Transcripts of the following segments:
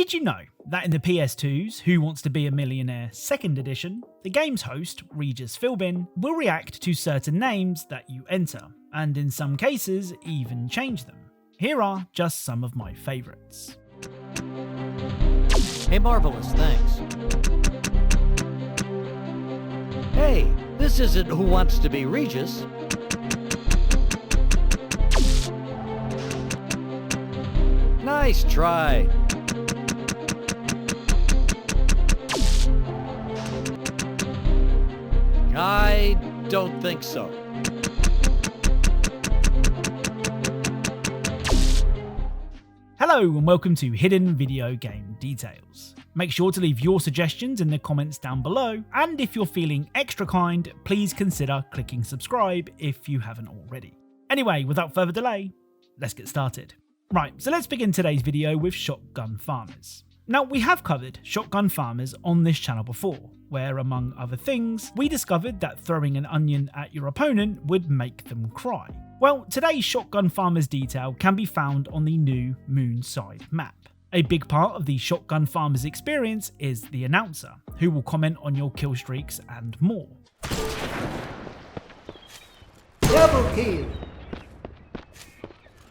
Did you know that in the PS2's Who Wants to Be a Millionaire 2nd edition, the game's host, Regis Philbin, will react to certain names that you enter, and in some cases even change them? Here are just some of my favourites. Hey, marvelous, thanks. Hey, this isn't Who Wants to Be Regis. Nice try. I don't think so. Hello and welcome to Hidden Video Game Details. Make sure to leave your suggestions in the comments down below, and if you're feeling extra kind, please consider clicking subscribe if you haven't already. Anyway, without further delay, let's get started. Right, so let's begin today's video with shotgun farmers. Now, we have covered shotgun farmers on this channel before, where among other things, we discovered that throwing an onion at your opponent would make them cry. Well, today's shotgun farmers detail can be found on the new Moonside map. A big part of the shotgun farmers experience is the announcer, who will comment on your kill streaks and more. Double kill!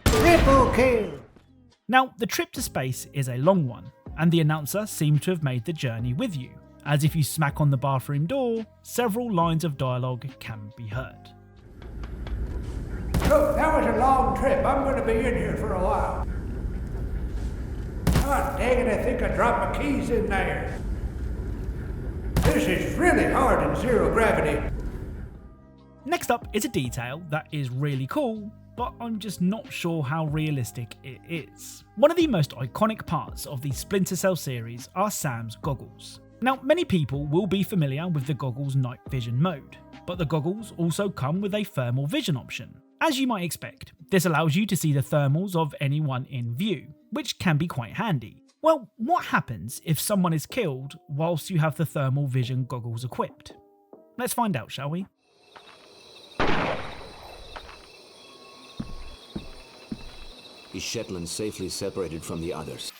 Triple kill! Now, the trip to space is a long one, and the announcer seems to have made the journey with you, as if you smack on the bathroom door, several lines of dialogue can be heard. Look, that was a long trip. I'm going to be in here for a while. God dang it, I think I dropped my keys in there. This is really hard in zero gravity. Next up is a detail that is really cool, but I'm just not sure how realistic it is. One of the most iconic parts of the Splinter Cell series are Sam's goggles. Now, many people will be familiar with the goggles' night vision mode, but the goggles also come with a thermal vision option. As you might expect, this allows you to see the thermals of anyone in view, which can be quite handy. Well, what happens if someone is killed whilst you have the thermal vision goggles equipped? Let's find out, shall we? Is Shetland safely separated from the others?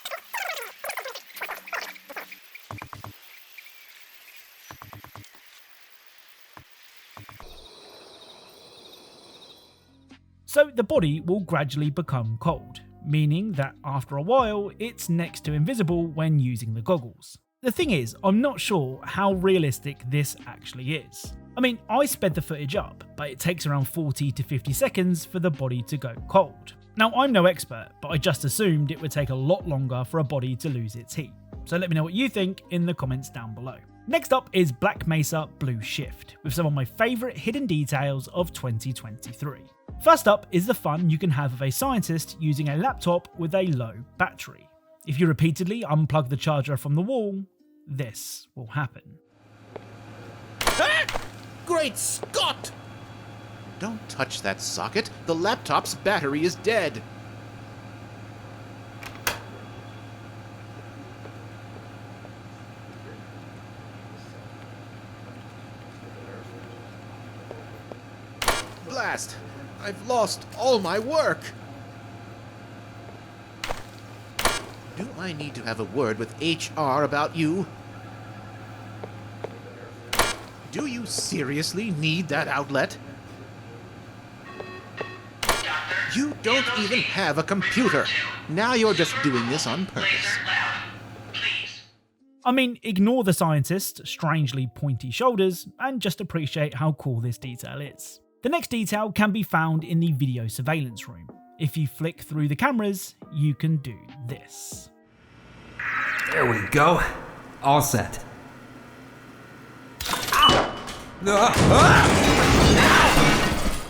So the body will gradually become cold, meaning that after a while it's next to invisible when using the goggles. The thing is, I'm not sure how realistic this actually is. I mean, I sped the footage up, but it takes around 40 to 50 seconds for the body to go cold. Now, I'm no expert, but I just assumed it would take a lot longer for a body to lose its heat. So let me know what you think in the comments down below. Next up is Black Mesa Blue Shift, with some of my favourite hidden details of 2023. First up is the fun you can have of a scientist using a laptop with a low battery. If you repeatedly unplug the charger from the wall, this will happen. Ah! Great Scott! Don't touch that socket. The laptop's battery is dead. Blast! I've lost all my work. Do I need to have a word with HR about you? Do you seriously need that outlet? You don't even have a computer. Now you're just doing this on purpose. I mean, ignore the scientist's strangely pointy shoulders and just appreciate how cool this detail is. The next detail can be found in the video surveillance room. If you flick through the cameras, you can do this. There we go. All set. Ow!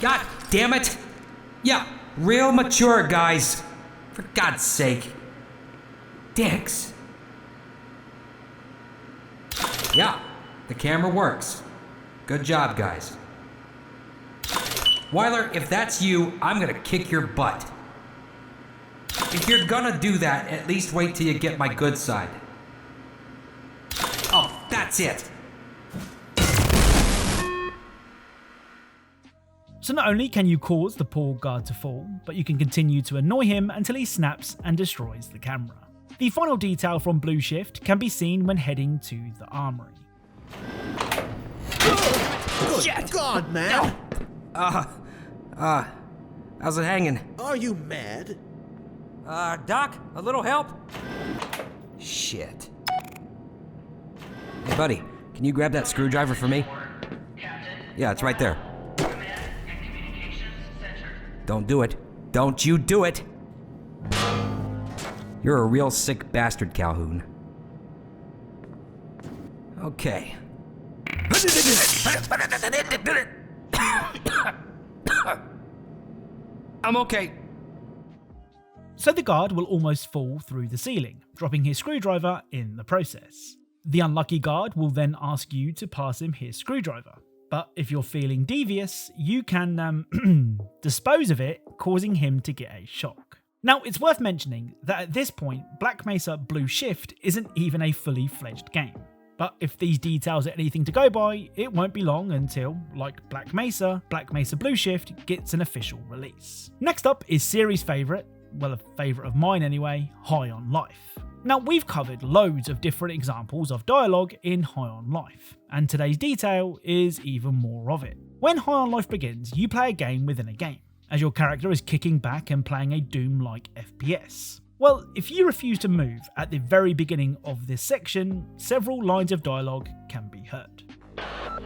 God damn it! Yeah, real mature, guys. For God's sake. Dicks. Yeah, the camera works. Good job, guys. Weiler, if that's you, I'm gonna kick your butt. If you're gonna do that, at least wait till you get my good side. Oh, that's it. So not only can you cause the poor guard to fall, but you can continue to annoy him until he snaps and destroys the camera. The final detail from Blue Shift can be seen when heading to the armory. Good God, man! How's it hanging? Are you mad? Doc, a little help? Shit. Hey, buddy, can you grab that screwdriver for me? Yeah, it's right there. Don't do it. Don't you do it! You're a real sick bastard, Calhoun. Okay. I'm okay. So the guard will almost fall through the ceiling, dropping his screwdriver in the process. The unlucky guard will then ask you to pass him his screwdriver. But if you're feeling devious, you can dispose of it, causing him to get a shock. Now, it's worth mentioning that at this point, Black Mesa Blue Shift isn't even a fully fledged game. But if these details are anything to go by, it won't be long until, like Black Mesa Blue Shift gets an official release. Next up is series favourite, well, a favourite of mine anyway, High on Life. Now, we've covered loads of different examples of dialogue in High on Life, and today's detail is even more of it. When High on Life begins, you play a game within a game, as your character is kicking back and playing a Doom-like FPS. Well, if you refuse to move at the very beginning of this section, several lines of dialogue can be heard.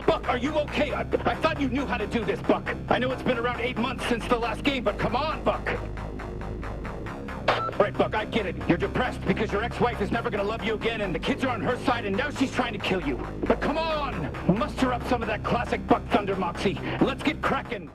Buck, are you okay? I thought you knew how to do this, Buck. I know it's been around 8 months since the last game, but come on, Buck. Right, Buck, I get it. You're depressed because your ex-wife is never gonna love you again and the kids are on her side and now she's trying to kill you. But come on! Muster up some of that classic Buck Thunder moxie. Let's get cracking.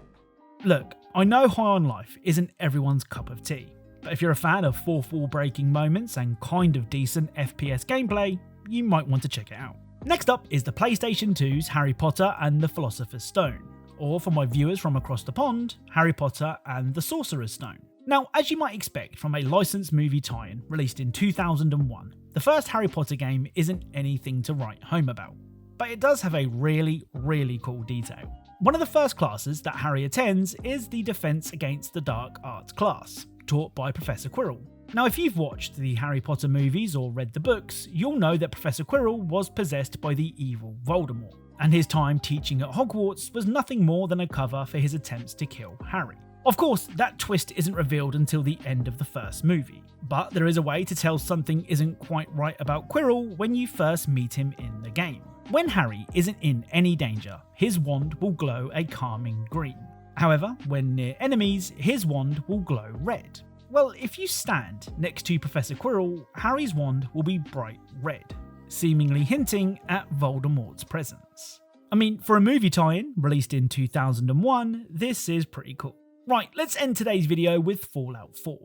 Look, I know High on Life isn't everyone's cup of tea, but if you're a fan of fourth wall breaking moments and kind of decent FPS gameplay, you might want to check it out. Next up is the PlayStation 2's Harry Potter and the Philosopher's Stone, or for my viewers from across the pond, Harry Potter and the Sorcerer's Stone. Now, as you might expect from a licensed movie tie-in released in 2001, the first Harry Potter game isn't anything to write home about, but it does have a really, really cool detail. One of the first classes that Harry attends is the Defense Against the Dark Arts class, taught by Professor Quirrell. Now, if you've watched the Harry Potter movies or read the books, you'll know that Professor Quirrell was possessed by the evil Voldemort, and his time teaching at Hogwarts was nothing more than a cover for his attempts to kill Harry. Of course, that twist isn't revealed until the end of the first movie, but there is a way to tell something isn't quite right about Quirrell when you first meet him in the game. When Harry isn't in any danger, his wand will glow a calming green. However, when near enemies, his wand will glow red. Well, if you stand next to Professor Quirrell, Harry's wand will be bright red, seemingly hinting at Voldemort's presence. I mean, for a movie tie-in released in 2001, this is pretty cool. Right, let's end today's video with Fallout 4.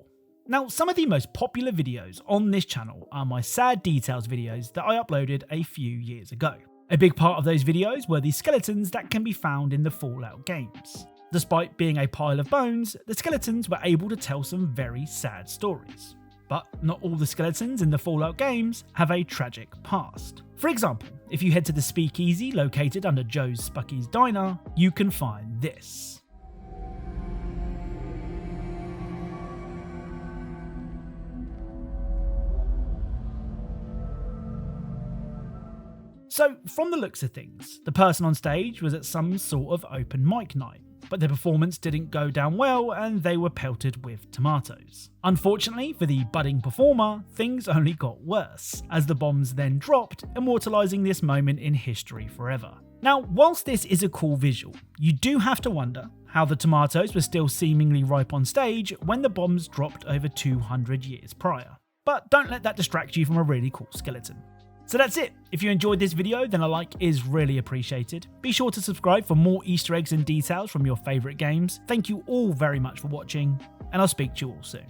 Now, some of the most popular videos on this channel are my sad details videos that I uploaded a few years ago. A big part of those videos were the skeletons that can be found in the Fallout games. Despite being a pile of bones, the skeletons were able to tell some very sad stories. But not all the skeletons in the Fallout games have a tragic past. For example, if you head to the speakeasy located under Joe's Spucky's Diner, you can find this. So, from the looks of things, the person on stage was at some sort of open mic night, but their performance didn't go down well and they were pelted with tomatoes. Unfortunately for the budding performer, things only got worse, as the bombs then dropped, immortalising this moment in history forever. Now, whilst this is a cool visual, you do have to wonder how the tomatoes were still seemingly ripe on stage when the bombs dropped over 200 years prior. But don't let that distract you from a really cool skeleton. So that's it. If you enjoyed this video, then a like is really appreciated. Be sure to subscribe for more Easter eggs and details from your favourite games. Thank you all very much for watching, and I'll speak to you all soon.